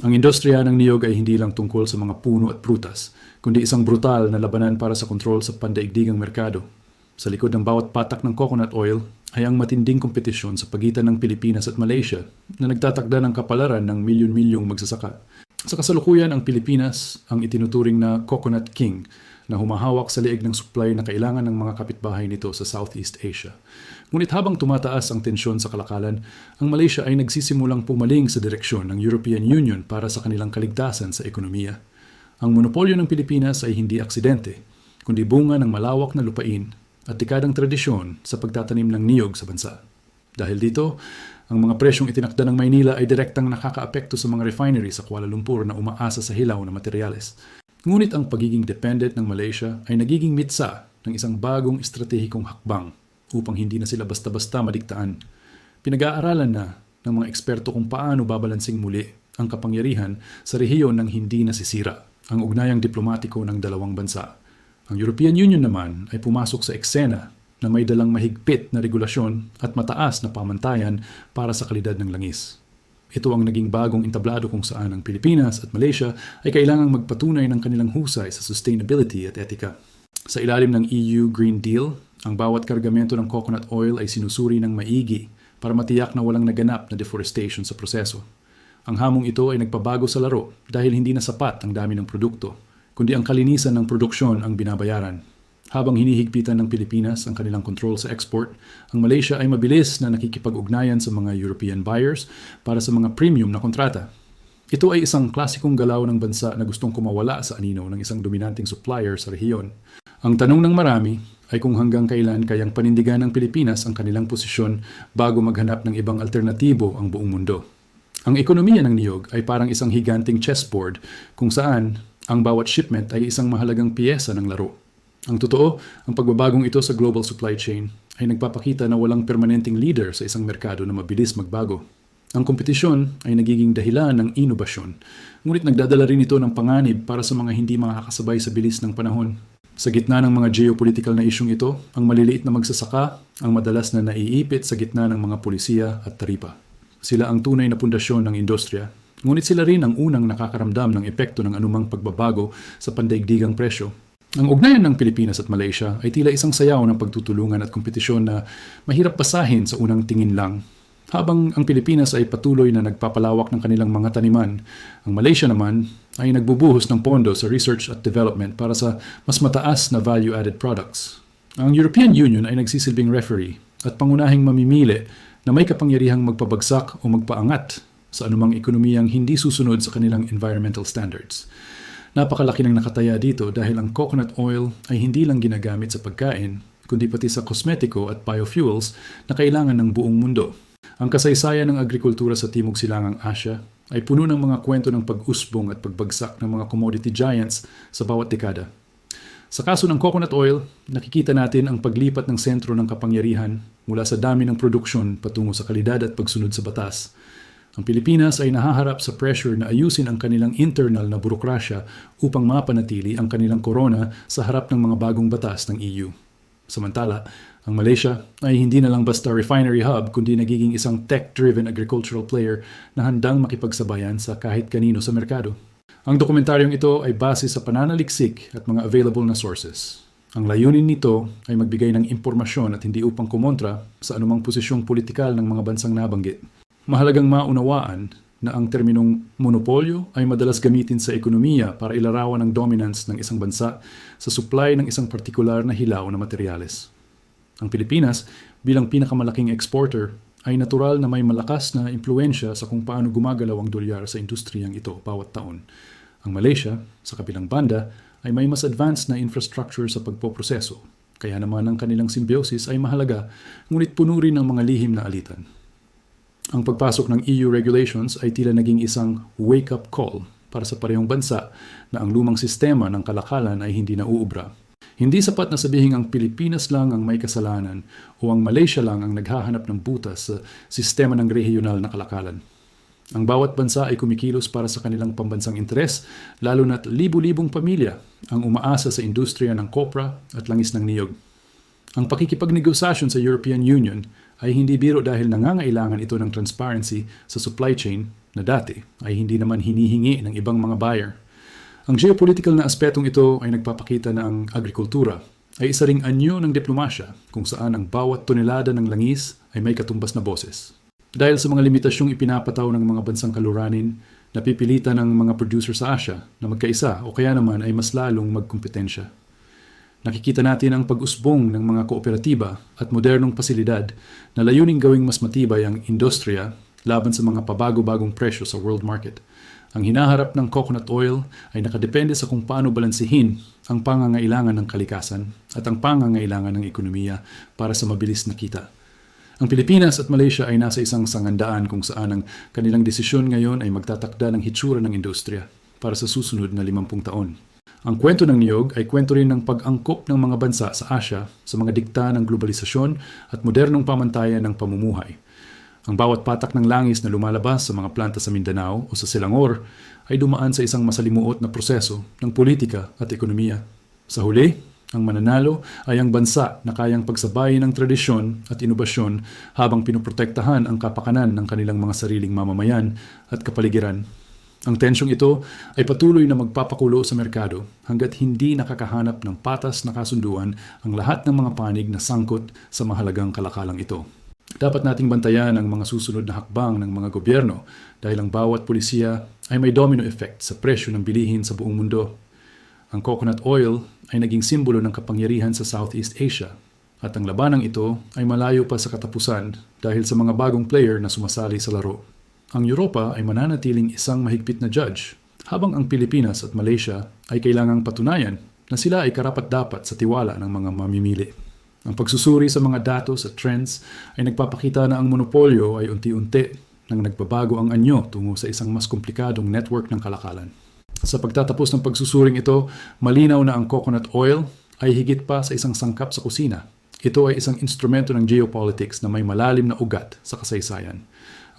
Ang industriya ng niyog ay hindi lang tungkol sa mga puno at prutas, kundi isang brutal na labanan para sa kontrol sa pandaigdigang merkado. Sa likod ng bawat patak ng coconut oil ay ang matinding kompetisyon sa pagitan ng Pilipinas at Malaysia na nagtatakda ng kapalaran ng milyon-milyong magsasaka. Sa kasalukuyan, ang Pilipinas ang itinuturing na Coconut King na humahawak sa liig ng supply na kailangan ng mga kapitbahay nito sa Southeast Asia. Ngunit habang tumataas ang tensyon sa kalakalan, ang Malaysia ay nagsisimulang pumaling sa direksyon ng European Union para sa kanilang kaligtasan sa ekonomiya. Ang monopolyo ng Pilipinas ay hindi aksidente, kundi bunga ng malawak na lupain at dekadang tradisyon sa pagtatanim ng niyog sa bansa. Dahil dito, ang mga presyong itinakda ng Maynila ay direktang nakakaapekto sa mga refinery sa Kuala Lumpur na umaasa sa hilaw na materyales. Ngunit ang pagiging dependent ng Malaysia ay nagiging mitsa ng isang bagong estratehikong hakbang upang hindi na sila basta-basta madiktaan. Pinag-aaralan na ng mga eksperto kung paano babalansing muli ang kapangyarihan sa rehiyon ng hindi nasisira ang ugnayang diplomatiko ng dalawang bansa. Ang European Union naman ay pumasok sa eksena na may dalang mahigpit na regulasyon at mataas na pamantayan para sa kalidad ng langis. Ito ang naging bagong entablado kung saan ang Pilipinas at Malaysia ay kailangang magpatunay ng kanilang husay sa sustainability at etika. Sa ilalim ng EU Green Deal, ang bawat kargamento ng coconut oil ay sinusuri ng maigi para matiyak na walang naganap na deforestation sa proseso. Ang hamong ito ay nagpabago sa laro dahil hindi na sapat ang dami ng produkto, kundi ang kalinisan ng produksyon ang binabayaran. Habang hinihigpitan ng Pilipinas ang kanilang control sa export, ang Malaysia ay mabilis na nakikipag-ugnayan sa mga European buyers para sa mga premium na kontrata. Ito ay isang klasikong galaw ng bansa na gustong kumawala sa anino ng isang dominanting supplier sa rehiyon. Ang tanong ng marami ay kung hanggang kailan kayang panindigan ng Pilipinas ang kanilang posisyon bago maghanap ng ibang alternatibo ang buong mundo. Ang ekonomiya ng niyog ay parang isang higanting chessboard kung saan ang bawat shipment ay isang mahalagang piyesa ng laro. Ang totoo, ang pagbabagong ito sa global supply chain ay nagpapakita na walang permanenteng leader sa isang merkado na mabilis magbago. Ang kompetisyon ay nagiging dahilan ng inobasyon, ngunit nagdadala rin ito ng panganib para sa mga hindi makakasabay sa bilis ng panahon. Sa gitna ng mga geopolitical na isyung ito, ang maliliit na magsasaka ang madalas na naiipit sa gitna ng mga pulisiya at taripa. Sila ang tunay na pundasyon ng industriya, ngunit sila rin ang unang nakakaramdam ng epekto ng anumang pagbabago sa pandaigdigang presyo. Ang ugnayan ng Pilipinas at Malaysia ay tila isang sayaw ng pagtutulungan at kompetisyon na mahirap basahin sa unang tingin lang. Habang ang Pilipinas ay patuloy na nagpapalawak ng kanilang mga taniman, ang Malaysia naman ay nagbubuhos ng pondo sa research at development para sa mas mataas na value-added products. Ang European Union ay nagsisilbing referee at pangunahing mamimili na may kapangyarihang magpabagsak o magpaangat sa anumang ekonomiyang hindi susunod sa kanilang environmental standards. Napakalaki ng nakataya dito dahil ang coconut oil ay hindi lang ginagamit sa pagkain, kundi pati sa kosmetiko at biofuels na kailangan ng buong mundo. Ang kasaysayan ng agrikultura sa Timog Silangang Asya ay puno ng mga kwento ng pag-usbong at pagbagsak ng mga commodity giants sa bawat dekada. Sa kaso ng coconut oil, nakikita natin ang paglipat ng sentro ng kapangyarihan mula sa dami ng produksyon patungo sa kalidad at pagsunod sa batas. Ang Pilipinas ay nahaharap sa pressure na ayusin ang kanilang internal na burokrasya upang mapanatili ang kanilang korona sa harap ng mga bagong batas ng EU. Samantala, ang Malaysia ay hindi na lang basta refinery hub kundi nagiging isang tech-driven agricultural player na handang makipagsabayan sa kahit kanino sa merkado. Ang dokumentaryong ito ay base sa pananaliksik at mga available na sources. Ang layunin nito ay magbigay ng impormasyon at hindi upang kumontra sa anumang posisyong politikal ng mga bansang nabanggit. Mahalagang maunawaan na ang terminong monopolyo ay madalas gamitin sa ekonomiya para ilarawan ang dominance ng isang bansa sa supply ng isang partikular na hilaw na materyales. Ang Pilipinas, bilang pinakamalaking exporter, ay natural na may malakas na impluensya sa kung paano gumagalaw ang dolyar sa industriyang ito bawat taon. Ang Malaysia, sa kabilang banda, ay may mas advanced na infrastructure sa pagpoproseso, kaya naman ang kanilang symbiosis ay mahalaga, ngunit puno rin ng mga lihim na alitan. Ang pagpasok ng EU regulations ay tila naging isang wake-up call para sa parehong bansa na ang lumang sistema ng kalakalan ay hindi na uubra. Hindi sapat na sabihing ang Pilipinas lang ang may kasalanan o ang Malaysia lang ang naghahanap ng butas sa sistema ng rehiyonal na kalakalan. Ang bawat bansa ay kumikilos para sa kanilang pambansang interes, lalo na't libu-libong pamilya ang umaasa sa industriya ng kopra at langis ng niyog. Ang pakikipagnegosasyon sa European Union ay hindi biro dahil nangangailangan ito ng transparency sa supply chain na dati ay hindi naman hinihingi ng ibang mga buyer. Ang geopolitical na aspetong ito ay nagpapakita na ang agrikultura ay isa ring anyo ng diplomasya kung saan ang bawat tonelada ng langis ay may katumbas na boses. Dahil sa mga limitasyong ipinapataw ng mga bansang kaluranin, napipilitan ng mga producer sa Asia na magkaisa o kaya naman ay mas lalong magkompetensya. Nakikita natin ang pag-usbong ng mga kooperatiba at modernong pasilidad na layuning gawing mas matibay ang industriya laban sa mga pabago-bagong presyo sa world market. Ang hinaharap ng coconut oil ay nakadepende sa kung paano balansihin ang pangangailangan ng kalikasan at ang pangangailangan ng ekonomiya para sa mabilis na kita. Ang Pilipinas at Malaysia ay nasa isang sangandaan kung saan ang kanilang desisyon ngayon ay magtatakda ng hitsura ng industriya para sa susunod na 50 taon. Ang kwento ng niyog ay kwento rin ng pag-angkop ng mga bansa sa Asia sa mga dikta ng globalisasyon at modernong pamantayan ng pamumuhay. Ang bawat patak ng langis na lumalabas sa mga planta sa Mindanao o sa Selangor ay dumaan sa isang masalimuot na proseso ng politika at ekonomiya. Sa huli, ang mananalo ay ang bansa na kayang pagsabayin ng tradisyon at inobasyon habang pinoprotektahan ang kapakanan ng kanilang mga sariling mamamayan at kapaligiran. Ang tensyong ito ay patuloy na magpapakulo sa merkado hanggat hindi nakakahanap ng patas na kasunduan ang lahat ng mga panig na sangkot sa mahalagang kalakalang ito. Dapat nating bantayan ang mga susunod na hakbang ng mga gobyerno dahil ang bawat polisiya ay may domino effect sa presyo ng bilihin sa buong mundo. Ang coconut oil ay naging simbolo ng kapangyarihan sa Southeast Asia at ang labanang ito ay malayo pa sa katapusan dahil sa mga bagong player na sumasali sa laro. Ang Europa ay mananatiling isang mahigpit na judge, habang ang Pilipinas at Malaysia ay kailangang patunayan na sila ay karapat-dapat sa tiwala ng mga mamimili. Ang pagsusuri sa mga datos at trends ay nagpapakita na ang monopolyo ay unti-unti nang nagbabago ang anyo tungo sa isang mas komplikadong network ng kalakalan. Sa pagtatapos ng pagsusuring ito, malinaw na ang coconut oil ay higit pa sa isang sangkap sa kusina. Ito ay isang instrumento ng geopolitics na may malalim na ugat sa kasaysayan.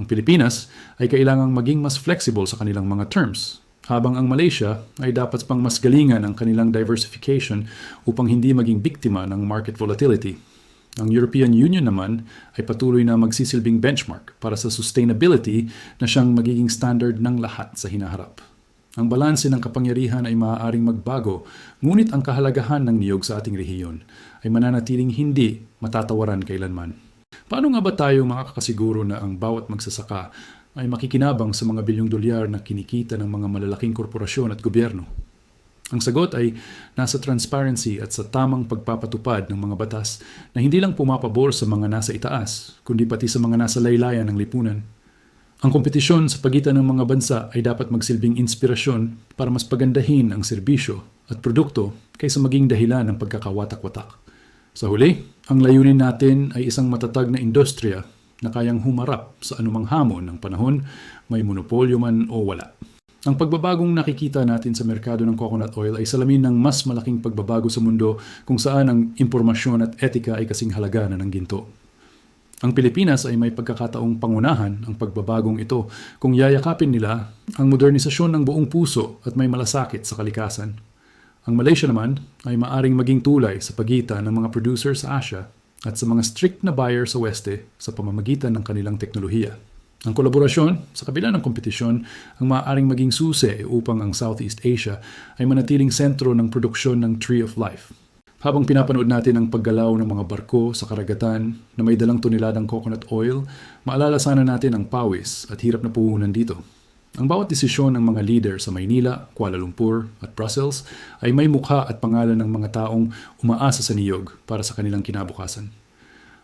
Ang Pilipinas ay kailangang maging mas flexible sa kanilang mga terms, habang ang Malaysia ay dapat pang mas galingan ang kanilang diversification upang hindi maging biktima ng market volatility. Ang European Union naman ay patuloy na magsisilbing benchmark para sa sustainability na siyang magiging standard ng lahat sa hinaharap. Ang balanse ng kapangyarihan ay maaaring magbago, ngunit ang kahalagahan ng niyog sa ating rehiyon ay mananatiling hindi matatawaran kailanman. Paano nga ba tayo makakasiguro na ang bawat magsasaka ay makikinabang sa mga bilyong dolyar na kinikita ng mga malalaking korporasyon at gobyerno? Ang sagot ay nasa transparency at sa tamang pagpapatupad ng mga batas na hindi lang pumapabor sa mga nasa itaas, kundi pati sa mga nasa laylayan ng lipunan. Ang kompetisyon sa pagitan ng mga bansa ay dapat magsilbing inspirasyon para mas pagandahin ang serbisyo at produkto kaysa maging dahilan ng pagkakawatak-watak. Sa huli, ang layunin natin ay isang matatag na industriya na kayang humarap sa anumang hamon ng panahon, may monopolyo man o wala. Ang pagbabagong nakikita natin sa merkado ng coconut oil ay salamin ng mas malaking pagbabago sa mundo kung saan ang impormasyon at etika ay kasing halaga na ng ginto. Ang Pilipinas ay may pagkakataong pangunahan ang pagbabagong ito kung yayakapin nila ang modernisasyon ng buong puso at may malasakit sa kalikasan. Ang Malaysia naman ay maaring maging tulay sa pagitan ng mga producer sa Asia at sa mga strict na buyer sa Weste sa pamamagitan ng kanilang teknolohiya. Ang kolaborasyon, sa kabila ng kompetisyon, ang maaaring maging susi upang ang Southeast Asia ay manatiling sentro ng produksyon ng Tree of Life. Habang pinapanood natin ang paggalaw ng mga barko sa karagatan na may dalang toneladang coconut oil, maalala sana natin ang pawis at hirap na puhunan dito. Ang bawat desisyon ng mga leader sa Maynila, Kuala Lumpur at Brussels ay may mukha at pangalan ng mga taong umaasa sa niyog para sa kanilang kinabukasan.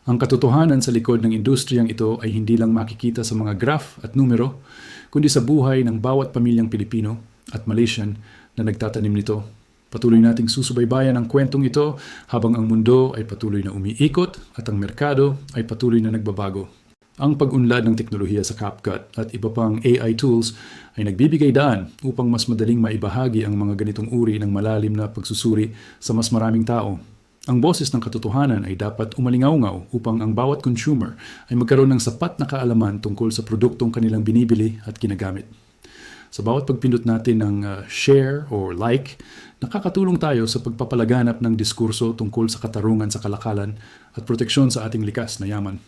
Ang katotohanan sa likod ng industriyang ito ay hindi lang makikita sa mga graph at numero, kundi sa buhay ng bawat pamilyang Pilipino at Malaysian na nagtatanim nito. Patuloy nating susubaybayan ang kwentong ito habang ang mundo ay patuloy na umiikot at ang merkado ay patuloy na nagbabago. Ang pag-unlad ng teknolohiya sa CapCut at iba pang AI tools ay nagbibigay daan upang mas madaling maibahagi ang mga ganitong uri ng malalim na pagsusuri sa mas maraming tao. Ang boses ng katotohanan ay dapat umalingaw-ngaw upang ang bawat consumer ay magkaroon ng sapat na kaalaman tungkol sa produktong kanilang binibili at ginagamit. Sa bawat pagpindot natin ng share or like, nakakatulong tayo sa pagpapalaganap ng diskurso tungkol sa katarungan sa kalakalan at proteksyon sa ating likas na yaman.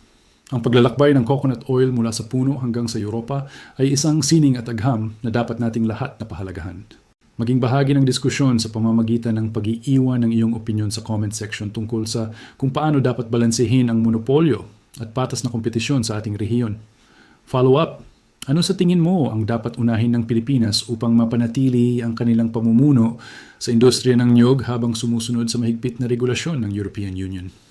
Ang paglalakbay ng coconut oil mula sa puno hanggang sa Europa ay isang sining at agham na dapat nating lahat na pahalagahan. Maging bahagi ng diskusyon sa pamamagitan ng pag-iiwan ng iyong opinyon sa comment section tungkol sa kung paano dapat balansehin ang monopolyo at patas na kompetisyon sa ating rehiyon. Follow up, ano sa tingin mo ang dapat unahin ng Pilipinas upang mapanatili ang kanilang pamumuno sa industriya ng niyog habang sumusunod sa mahigpit na regulasyon ng European Union?